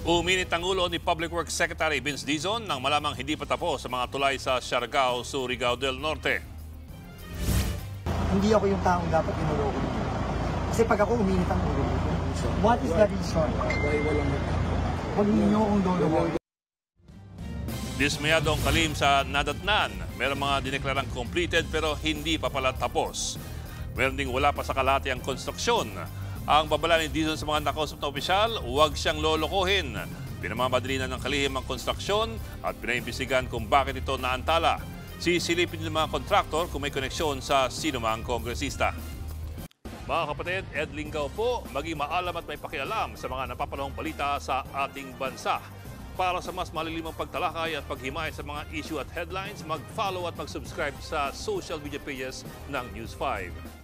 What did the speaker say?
Uminit ang ulo ni Public Works Secretary Vince Dizon nang malamang hindi pa tapos sa mga tulay sa Siargao, Surigao del Norte. Hindi ako yung taong dapat inuloko niyo. Kasi pag ako uminit ang ulo, what is the reason? Huwag ninyo akong lolo. Dismayado ang kalim sa nadatnan. Meron mga dineklarang completed pero hindi pa pala tapos. Meron ding wala pa sa kalahati ang konstruksyon. Ang babala ni Dizon sa mga nakausap na opisyal, huwag siyang lolokohin. Pinamamadali na ng kalihim ang konstruksyon at pinaimbisigan kung bakit ito naantala. Sisilipin ng mga kontraktor kung may koneksyon sa sinumang kongresista. Mga kapatid, Ed Lingaw po, maging maalam at may pakialam sa mga napapanahong balita sa ating bansa. Para sa mas malilimang pagtalakay at paghimay sa mga issue at headlines, mag-follow at mag-subscribe sa social media pages ng News 5.